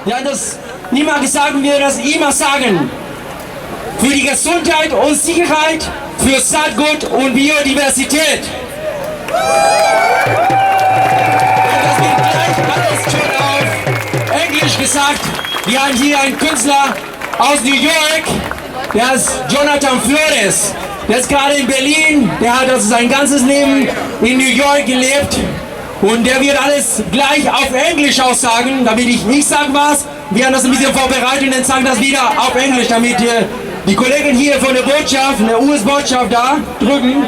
Ja, das niemand sagen wir das immer sagen. Für die Gesundheit und Sicherheit, für Saatgut und Biodiversität. Und das geht gleich alles schon auf Englisch gesagt. Wir haben hier einen Künstler aus New York, der ist Jonathan Flores. Der ist gerade in Berlin, der hat also sein ganzes Leben in New York gelebt. Und der wird alles gleich auf Englisch aussagen, damit ich nicht sage was. Wir haben das ein bisschen vorbereitet und dann sagen das wieder auf Englisch, damit die Kollegen hier von der Botschaft, der US-Botschaft da drüben,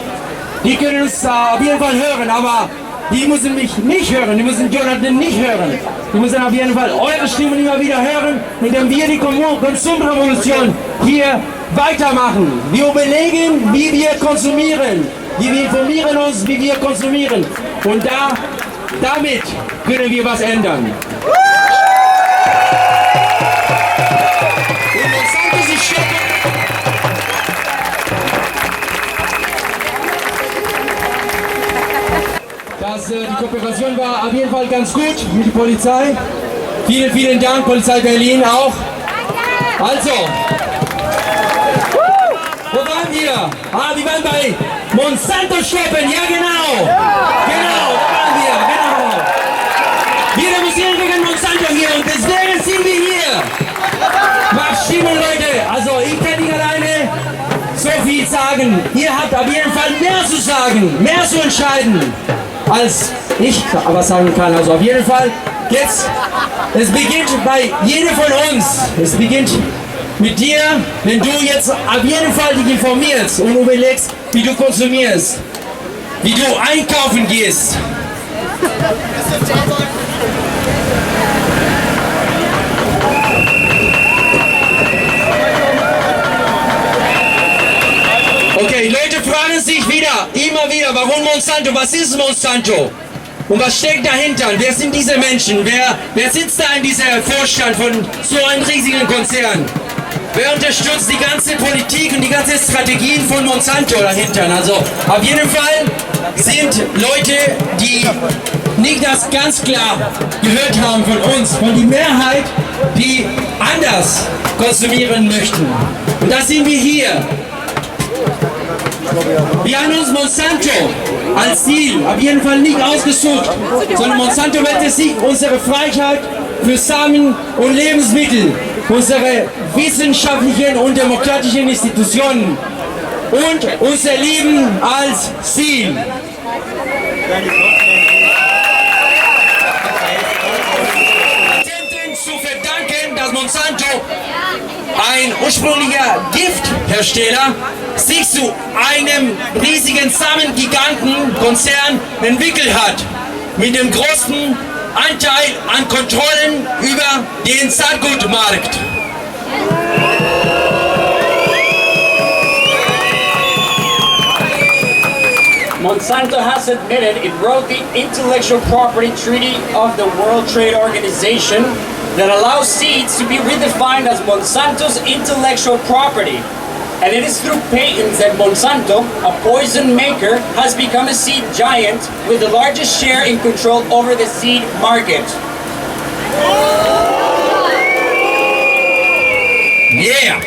die können uns auf jeden Fall hören, aber die müssen mich nicht hören, die müssen Jonathan nicht hören. Die müssen auf jeden Fall eure Stimmen immer wieder hören, indem wir die Konsumrevolution hier weitermachen. Wir überlegen, wie wir konsumieren. Wir informieren uns, wie wir konsumieren. Und damit können wir was ändern. Die Kooperation war auf jeden Fall ganz gut mit der Polizei. Vielen, vielen Dank, Polizei Berlin auch. Also, wo waren wir? Wir waren bei Monsanto shoppen, ja genau. Genau, da waren wir, genau. Wir demonstrieren gegen Monsanto hier und deswegen sind wir hier. Macht Stimmung, Leute. Also, ich kann nicht alleine so viel sagen. Ihr habt auf jeden Fall mehr zu sagen, mehr zu entscheiden, als ich aber sagen kann. Also auf jeden Fall jetzt, es beginnt bei jedem von uns. Es beginnt mit dir, wenn du jetzt auf jeden Fall dich informierst und überlegst, wie du konsumierst, wie du einkaufen gehst. Okay, Leute fragen sich immer wieder, warum Monsanto? Was ist Monsanto? Und was steckt dahinter? Wer sind diese Menschen? Wer sitzt da in dieser Vorstand von so einem riesigen Konzern? Wer unterstützt die ganze Politik und die ganze Strategien von Monsanto dahinter? Also auf jeden Fall sind Leute, die nicht das ganz klar gehört haben von uns, von der Mehrheit, die anders konsumieren möchten. Und da sind wir hier. Wir haben uns Monsanto als Ziel auf jeden Fall nicht ausgesucht, sondern Monsanto wette sich unsere Freiheit für Samen und Lebensmittel, unsere wissenschaftlichen und demokratischen Institutionen und unser Leben als Ziel. Zu verdanken, dass Monsanto, ein ursprünglicher Gifthersteller, sich zu einem riesigen Samengigantenkonzern entwickelt hat, mit dem größten Anteil an Kontrollen über den Saatgutmarkt. Monsanto has admitted it wrote the Intellectual Property Treaty of the World Trade Organization that allows seeds to be redefined as Monsanto's intellectual property. And it is through patents that Monsanto, a poison maker, has become a seed giant with the largest share in control over the seed market. Yeah!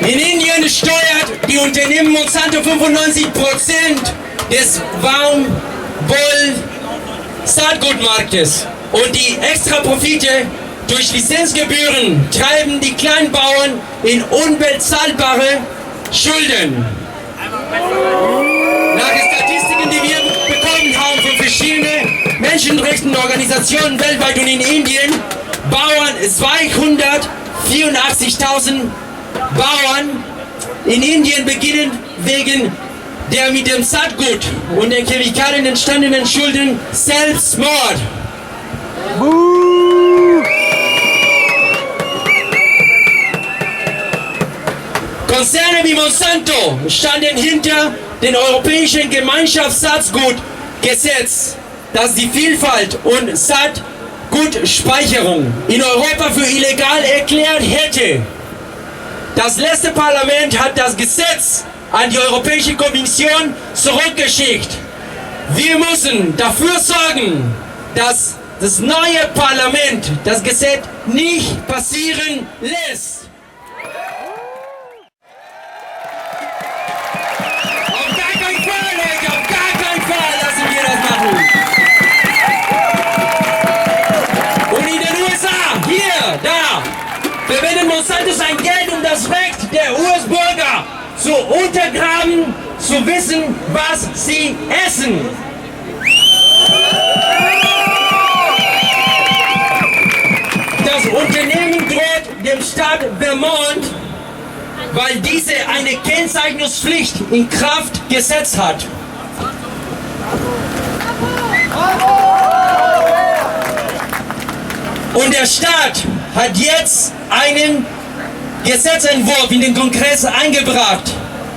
In Indien steuert die Unternehmen Monsanto 95% des Baumwoll-Saatgutmarktes. Und die Extraprofite durch Lizenzgebühren treiben die Kleinbauern in unbezahlbare Schulden. Nach Statistiken, die wir bekommen haben von verschiedenen Menschenrechtsorganisationen weltweit und in Indien, bauen 284.000 Bauern in Indien beginnen wegen der mit dem Saatgut und den Chemikalien entstandenen Schulden Selbstmord. Konzerne wie Monsanto standen hinter dem europäischen Gemeinschaftssaatgutgesetz, das die Vielfalt und Saatgutspeicherung in Europa für illegal erklärt hätte. Das letzte Parlament hat das Gesetz an die Europäische Kommission zurückgeschickt. Wir müssen dafür sorgen, dass das neue Parlament das Gesetz nicht passieren lässt. Auf gar keinen Fall, Leute, auf gar keinen Fall lassen wir das machen. Und in den USA, hier, da, verwendet zu wissen, was sie essen. Das Unternehmen droht dem Staat Vermont, weil diese eine Kennzeichnungspflicht in Kraft gesetzt hat. Und der Staat hat jetzt einen Gesetzentwurf in den Kongress eingebracht,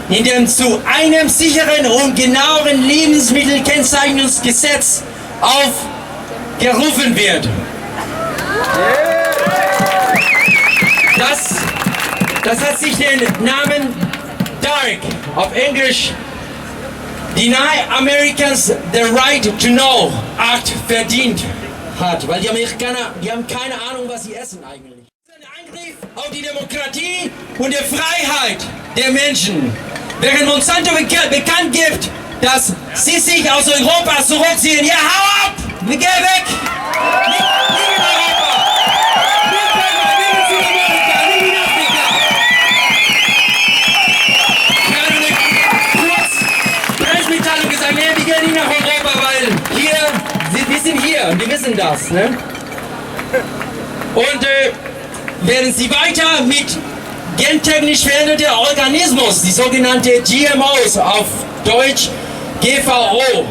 in dem zu einem sicheren und genaueren Lebensmittelkennzeichnungsgesetz aufgerufen wird. Das hat sich den Namen DARK, auf Englisch Deny Americans the Right to Know Act verdient hat, weil die Amerikaner, die haben keine Ahnung, was sie essen eigentlich. Das ist ein Angriff auf die Demokratie und die Freiheit der Menschen. Während Monsanto bekannt gibt, dass sie sich aus Europa zurückziehen. Ja, hau ab! Geh weg! Nicht in Europa! Nicht in Südamerika! Nicht in Afrika! Ich habe eine Kurzpressmitteilung gesagt, nee, wir gehen nicht nach Europa, weil hier, wir sind hier und wir wissen das. Ne? Und werden sie weiter mit gentechnisch veränderte Organismus, die sogenannte GMOs, auf Deutsch GVO,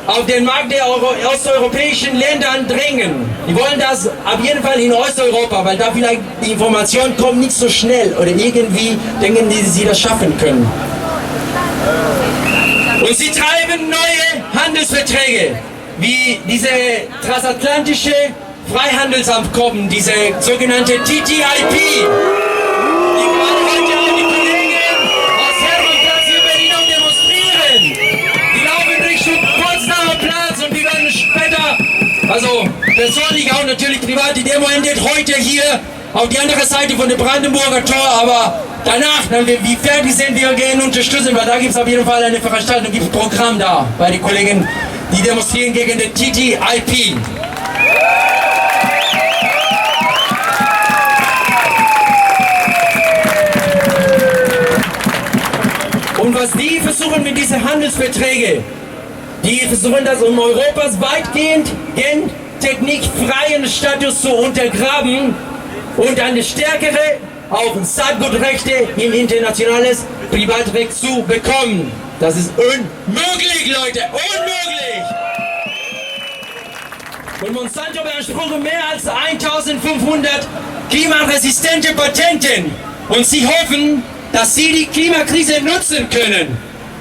auf den Markt der osteuropäischen Ländern drängen. Die wollen das auf jeden Fall in Osteuropa, weil da vielleicht die Informationen kommen nicht so schnell oder irgendwie denken die, sie das schaffen können. Und sie treiben neue Handelsverträge, wie diese transatlantische Freihandelsabkommen, diese sogenannte TTIP. Also persönlich auch natürlich privat, die Demo endet heute hier auf die andere Seite von dem Brandenburger Tor, aber danach, wenn wir fertig sind, wir gehen unterstützen, weil da gibt es auf jeden Fall eine Veranstaltung, gibt ein Programm da bei den Kollegen, die demonstrieren gegen den TTIP. Und was die versuchen mit diesen Handelsverträgen, die versuchen das, um Europas weitgehend gentechnikfreien Status zu untergraben und eine stärkere, auch Saatgutrechte im internationales Privatrecht zu bekommen. Das ist unmöglich, Leute, unmöglich! Und Monsanto beansprucht mehr als 1500 klimaresistente Patente und sie hoffen, dass sie die Klimakrise nutzen können,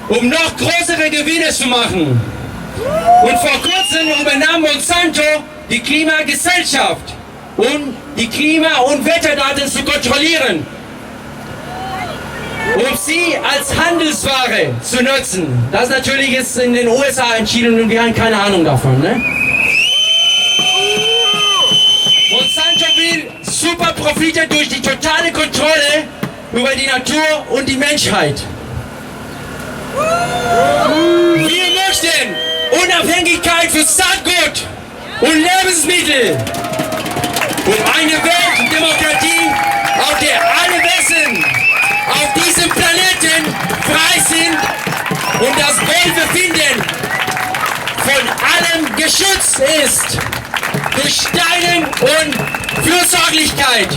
um noch größere Gewinne zu machen. Und vor kurzem übernahm Monsanto die Klimagesellschaft, um die Klima- und Wetterdaten zu kontrollieren, um sie als Handelsware zu nutzen. Das natürlich ist in den USA entschieden und wir haben keine Ahnung davon. Ne? Monsanto will Superprofite durch die totale Kontrolle über die Natur und die Menschheit. Wir möchten Unabhängigkeit für Saatgut und Lebensmittel und eine Weltdemokratie, auf der alle Wesen auf diesem Planeten frei sind und das Wohlbefinden von allem geschützt ist. Durch Steinen und Fürsorglichkeit,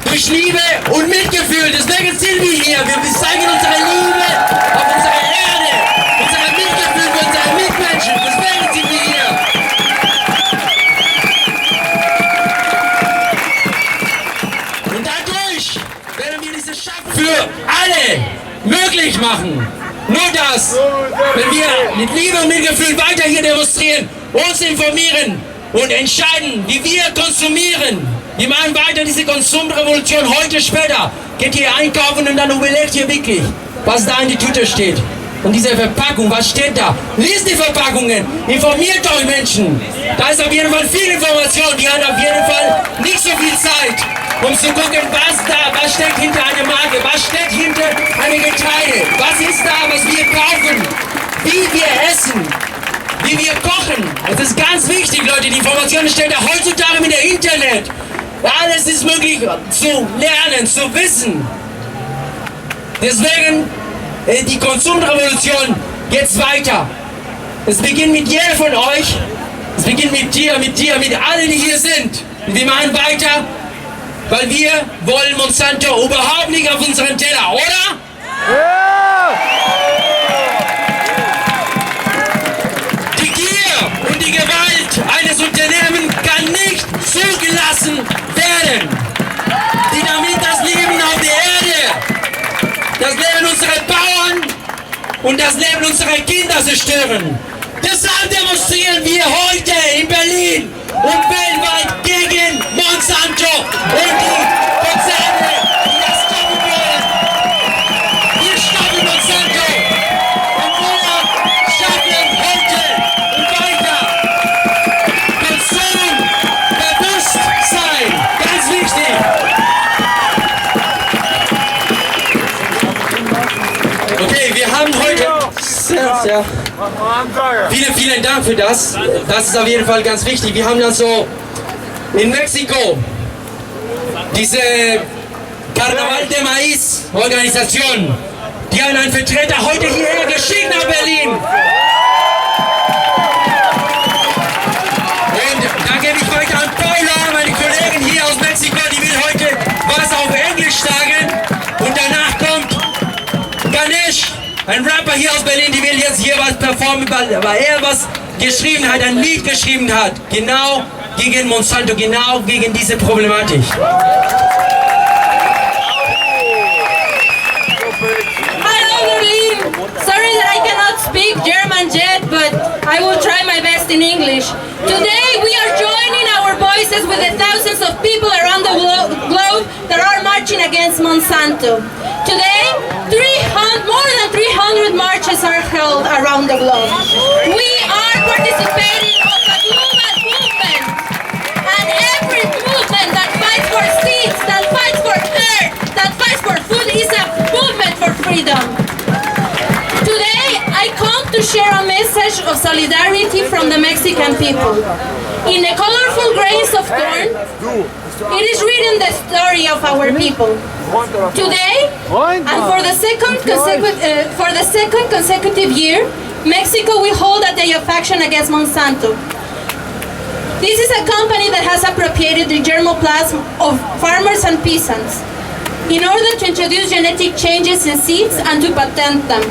durch Liebe und Mitgefühl. Deswegen sind wir hier. Wir zeigen unsere Liebe auf unserer Erde, unser Mitgefühl für unsere Mitmenschen. Deswegen sind wir hier. Und dadurch werden wir diese Schaffung für alle möglich machen. Nur das, wenn wir mit Liebe und Mitgefühl weiter hier demonstrieren, uns informieren und entscheiden, wie wir konsumieren. Wir machen weiter diese Konsumrevolution heute später. Geht hier einkaufen und dann überlegt ihr wirklich, was da in die Tüte steht. Und diese Verpackung, was steht da? Liest die Verpackungen, informiert euch Menschen. Da ist auf jeden Fall viel Information, die hat auf jeden Fall nicht so viel Zeit, um zu gucken, was steckt hinter einer Marke, was steckt hinter einem Getreide, was ist da, was wir kaufen, wie wir essen, wie wir kochen. Das ist ganz wichtig, Leute, die Informationen stehen da heutzutage mit dem Internet. Alles ist möglich zu lernen, zu wissen. Deswegen Die Konsumrevolution geht weiter. Es beginnt mit jeder von euch. Es beginnt mit dir, mit allen, die hier sind. Und wir machen weiter, weil wir wollen Monsanto überhaupt nicht auf unseren Teller, oder? Ja! Die Gier und die Gewalt eines Unternehmens kann nicht zugelassen werden. Damit das Leben auf der Erde, das Leben unserer Bauern und das Leben unserer Kinder zerstören. Deshalb demonstrieren wir heute in Berlin und weltweit gegen Monsanto und die Konzerne, die das stoppen wollen. Wir stoppen Monsanto und wir schaffen heute und weiter Konsum, Bewusstsein, ganz wichtig. Okay, wir haben heute sehr vielen Dank für das. Das ist auf jeden Fall ganz wichtig. Wir haben also in Mexiko diese Carnaval de Maíz Organisation. Die haben einen Vertreter heute hierher geschickt nach Berlin. Und da gebe ich weiter an Paula, meine Kollegin hier aus Mexiko, die will heute was auf Englisch sagen. Und danach kommt Ganesh, ein Rapper hier aus Berlin, die will jetzt hier was performen, weil er was geschrieben hat, ein Lied geschrieben hat, genau gegen Monsanto, genau gegen diese Problematik. Hello Berlin! Sorry that I cannot speak German yet, but I will try my best in English. Today we are joining our voices with the thousands of people around the globe that are marching against Monsanto. Today, more than 300 marches are held around the globe. We are participating in a global movement, and every movement that fights for seeds, that fights for air, that fights for food is a movement for freedom. Today, I come to share a message of solidarity from the Mexican people. In the colorful grains of corn, it is written the story of our people. Today, and for the second consecutive year, Mexico will hold a day of action against Monsanto. This is a company that has appropriated the germplasm of farmers and peasants in order to introduce genetic changes in seeds and to patent them.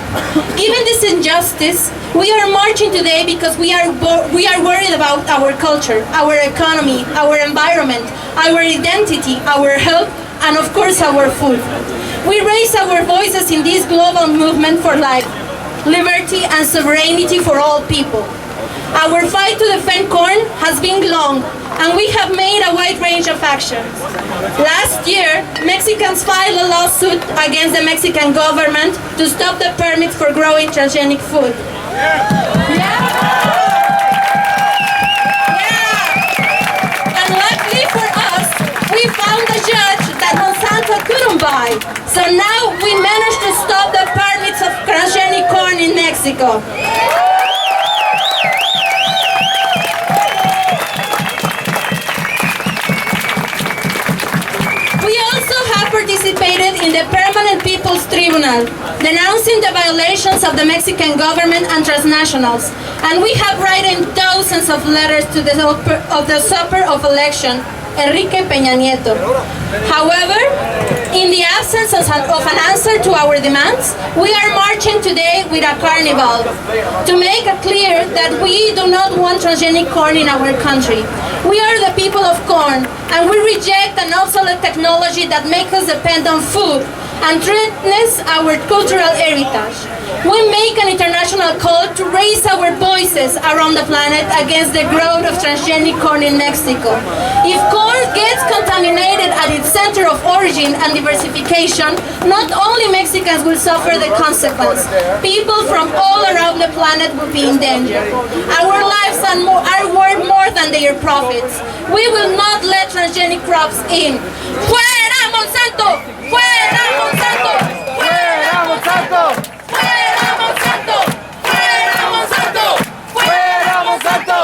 Given this injustice, we are marching today because we are worried about our culture, our economy, our environment, our identity, our health, and of course our food. We raise our voices in this global movement for life, liberty, and sovereignty for all people. Our fight to defend corn has been long, and we have made a wide range of actions. Last year, Mexicans filed a lawsuit against the Mexican government to stop the permits for growing transgenic food. And luckily for us, we found a judge that Monsanto couldn't buy. So now we managed to stop the permits of transgenic corn in Mexico. Participated in the Permanent People's Tribunal, denouncing the violations of the Mexican government and transnationals. And we have written thousands of letters to the supper of election, Enrique Peña Nieto. However, in the absence of an answer to our demands, we are marching today with a carnival to make it clear that we do not want transgenic corn in our country. We are the people of corn, and we reject an obsolete technology that makes us depend on food and threatens our cultural heritage. We make an international call to raise our voices around the planet against the growth of transgenic corn in Mexico. If corn gets contaminated at its center of origin and diversification, not only Mexicans will suffer the consequence, people from all around the planet will be in danger. Our lives are worth more than their profits. We will not let transgenic crops in. ¡Fuera Monsanto! ¡Fuera Monsanto! ¡Fuera Monsanto! ¡Fuera Monsanto! ¡Fuera Monsanto! ¡Fuera Monsanto!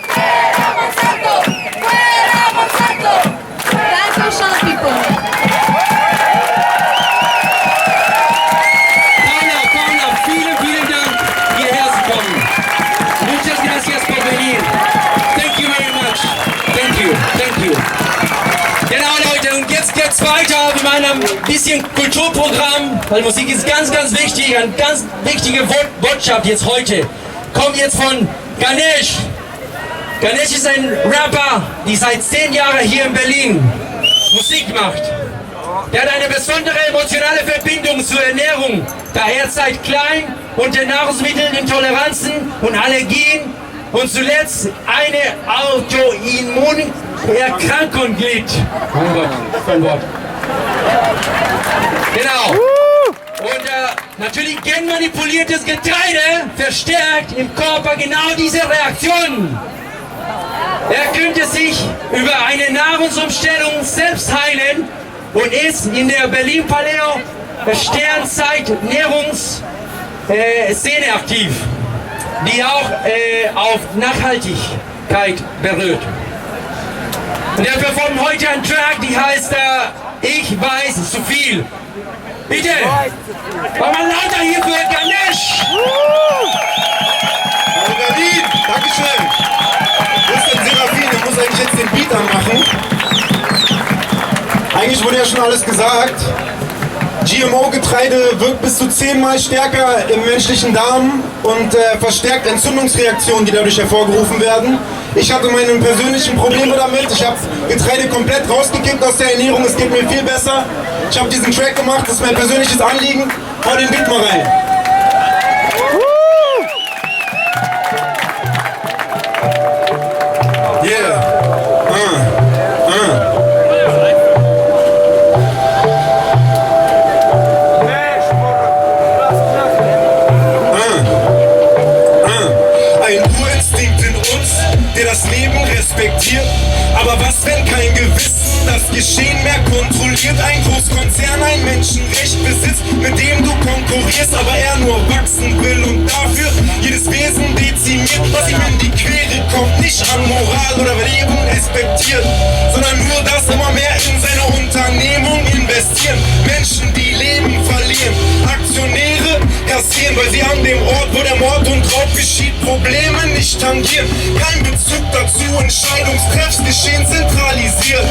¡Fuera Monsanto! ¡Fuera Monsanto! Thank you, Sean people. Paula, weiter mit meinem bisschen Kulturprogramm, weil Musik ist ganz, ganz wichtig, eine ganz wichtige Botschaft jetzt heute. Kommt jetzt von Ganesh. Ganesh ist ein Rapper, der seit 10 Jahren hier in Berlin Musik macht. Der hat eine besondere emotionale Verbindung zur Ernährung, da er seit klein unter Nahrungsmittelintoleranzen und Allergien und zuletzt eine Autoimmunerkrankung litt. Mein Gott, das ist ein Wort. Genau. Und natürlich genmanipuliertes Getreide verstärkt im Körper genau diese Reaktionen. Er könnte sich über eine Nahrungsumstellung selbst heilen und ist in der Berlin Paleo Sternzeit-Ernährungsszene aktiv, die auch auf Nachhaltigkeit berührt. Und er performt heute einen Track, die heißt Ich weiß zu viel. Bitte, mach mal lauter hier für Ganesh! Hallo Berlin, Dankeschön! Wo ist denn Serafin? Ich muss eigentlich jetzt den Beat anmachen. Eigentlich wurde ja schon alles gesagt. GMO-Getreide wirkt bis zu 10-mal stärker im menschlichen Darm und verstärkt Entzündungsreaktionen, die dadurch hervorgerufen werden. Ich hatte meine persönlichen Probleme damit. Ich habe Getreide komplett rausgekippt aus der Ernährung. Es geht mir viel besser. Ich habe diesen Track gemacht. Das ist mein persönliches Anliegen. Hau den Beat mal rein. Yeah. Ein Urinstinkt in uns, der das Leben respektiert. Aber was, wenn kein Gewissen das Geschehen mehr kontrolliert? Ein Großkonzern ein Menschenrecht besitzt, mit dem du konkurrierst, aber er nur wachsen will und dafür jedes Wesen dezimiert, was ihm in die Quere kommt. Nicht an Moral oder Leben respektiert, sondern nur das immer mehr in seine Unternehmung investieren. Menschen, die Leben verlieren, Aktionäre kassieren, weil sie an dem Ort, wo der Mord und Raub geschieht, Probleme nicht tangieren. Kein Bezug dazu, Entscheidungstreffsgeschehen zentralisiert.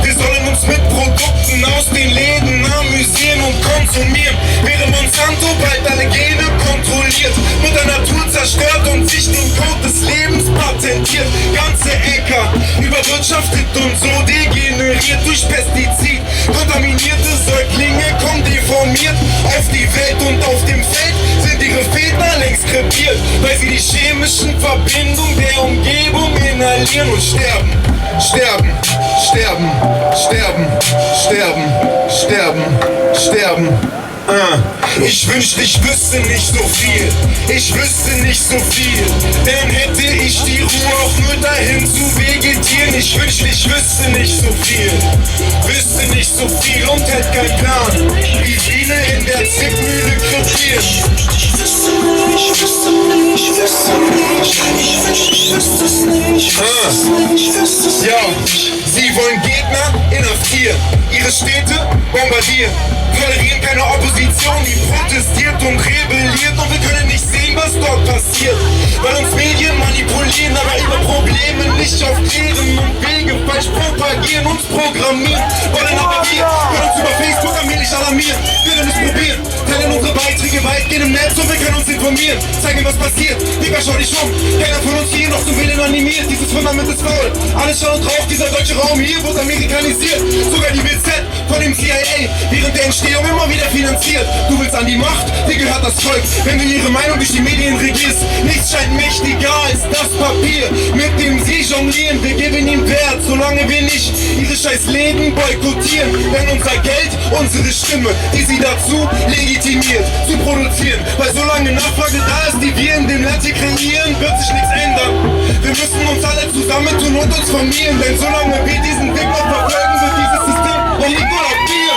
Wir sollen uns mit Produkten aus den Läden amüsieren und konsumieren, während Monsanto bald alle Gene kontrolliert, Mutter Natur zerstört und sich den Code des Lebens patentiert. Ganze Äcker überwirtschaftet und so degeneriert durch Pestizid. Kontaminierte Säuglinge kommen deformiert auf die Welt und auf dem Feld sind ihre Väter längst krepiert, weil sie die chemischen Verbindungen der Umgebung inhalieren und sterben. Sterben, sterben, sterben, sterben, sterben, sterben. Ich wünschte, ich wüsste nicht so viel. Ich wüsste nicht so viel. Dann hätte ich die Ruhe auch nur dahin zu vegetieren. Ich wünschte, ich wüsste nicht so viel. Wüsste nicht so viel und hätte keinen Plan, wie viele in der Zwickmühle krepieren. Ich wüsste nicht, ich wüsste nicht, ich wüsste nicht. Ich wünschte, ich wüsste es nicht. Ja, sie wollen Gegner inhaftieren, ihre Städte bombardieren, tolerieren keine Opposition, die protestiert und rebelliert, und wir können nicht sehen, was dort passiert, weil uns Medien manipulieren, aber ihre Probleme nicht aufklären und Wege falsch propagieren, uns programmieren wollen, aber wir können uns über Facebook allmählich alarmieren. Wir werden es probieren, teilen unsere Beiträge weitgehend im Netz und wir können uns informieren, zeigen, was passiert. Digga, schau dich um, keiner von uns hier noch zum Willen animiert, dieses Fundament ist faul. Alles schauen drauf, dieser deutsche Raum hier wird amerikanisiert, sogar die BZ von dem CIA während der Entstehung immer wieder finanziert. Du willst an die Macht, dir gehört das Volk, wenn du ihre Meinung durch die Medien regierst. Nichts scheint mächtiger als das Papier, mit dem sie jonglieren. Wir geben ihm Wert, solange wir nicht ihre scheiß Läden boykottieren. Denn unser Geld, unsere Stimme, die sie dazu legitimiert, zu produzieren. Weil solange Nachfrage da ist, die wir in dem Land hier kreieren, wird sich nichts ändern. Wir müssen uns alle zusammentun und uns formieren, denn solange wir diesen Weg noch verfolgen, wird dieses System liegen auf dir.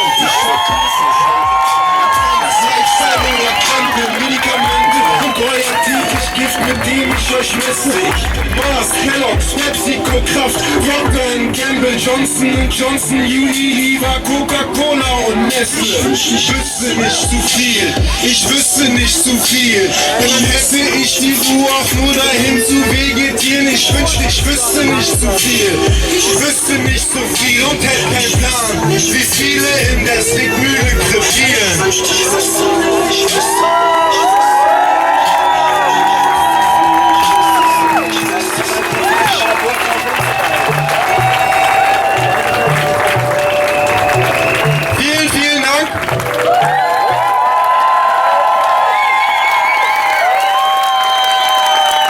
Medikamente und kreatives Gift, mit dem ich ich euch lustig. Mars, Kellogg's, PepsiCo, Kraft, Procter & Gamble, Johnson & Johnson, Unilever, Coca-Cola und Nestle. Ich wüsste nicht zu viel, ich wüsste nicht zu viel. Denn dann hätte ich die Ruhe auch nur dahin zu vegetieren. Ich wünschte, ich wüsste nicht zu viel, ich wüsste nicht so viel und hätte keinen Plan, wie viele in der Stickmühle krepieren. Vielen Dank.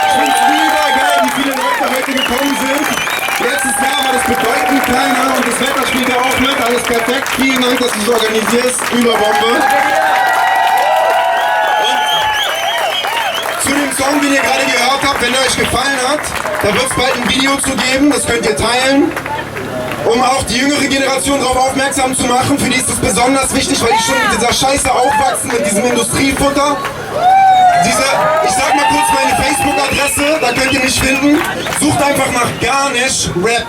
Ich finde es mega geil, wie viele Leute heute gekommen sind. Letztes Jahr war das bedeutend kleiner und das Wetter spielt ja auch mit. Alles perfekt. Vielen Dank, dass du es organisierst. Überbombe. Und zu dem Song, den ihr gerade gehört habt, wenn er euch gefallen hat, da wird es bald ein Video zu geben. Das könnt ihr teilen, um auch die jüngere Generation darauf aufmerksam zu machen. Für die ist es besonders wichtig, weil die schon mit dieser Scheiße aufwachsen, mit diesem Industriefutter. Ich sag mal kurz meine Facebook-Adresse, da könnt ihr mich finden. Sucht einfach nach Ganesh Rap.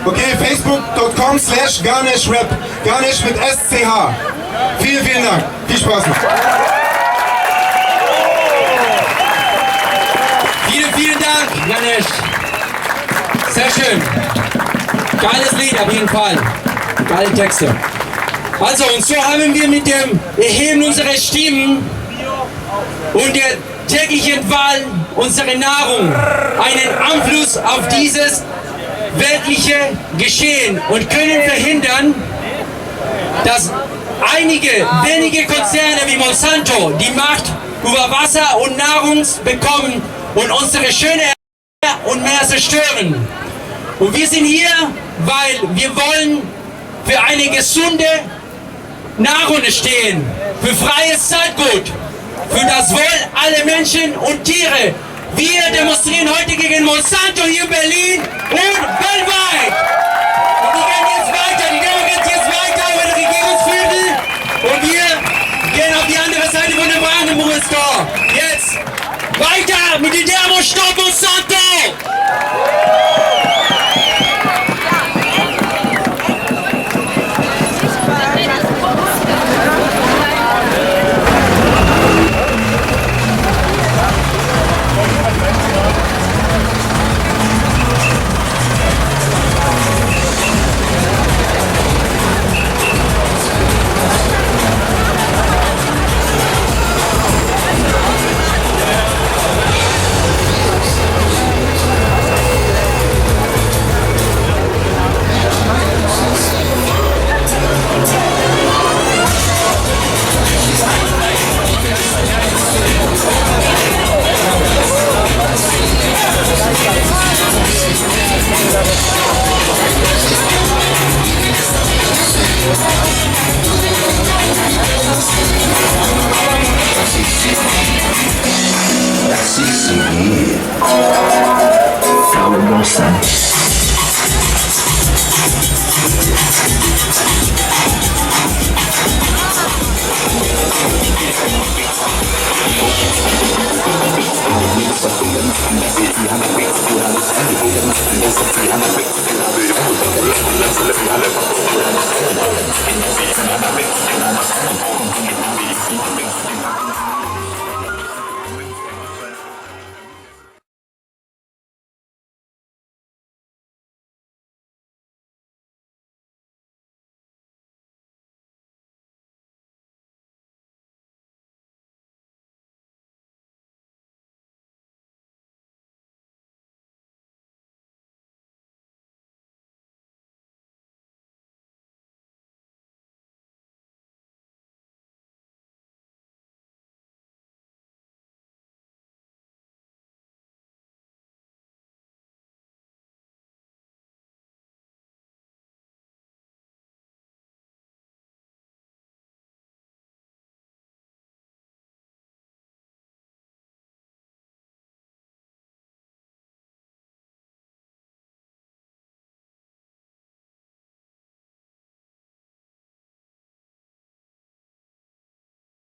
Okay, facebook.com/Ganesh Rap. Ganesh mit SCH. Vielen Dank. Viel Spaß noch. Vielen Dank, Ganesh. Sehr schön. Geiles Lied auf jeden Fall. Geile Texte. Also, und so haben wir mit dem Erheben unserer Stimmen und der täglichen Wahl unserer Nahrung einen Einfluss auf dieses weltliche Geschehen und können verhindern, dass einige wenige Konzerne wie Monsanto die Macht über Wasser und Nahrung bekommen und unsere schöne Erde und Meer zerstören. Und wir sind hier, weil wir wollen für eine gesunde Nahrung stehen, für freies Saatgut, für das Wohl aller Menschen und Tiere. Wir demonstrieren heute gegen Monsanto hier in Berlin und weltweit. Und die gehen jetzt weiter, die Demo geht jetzt weiter über die Regierungsviertel und wir gehen auf die andere Seite von dem Brandenburger Store. Jetzt weiter mit der Demo Stopp Monsanto! Thank you.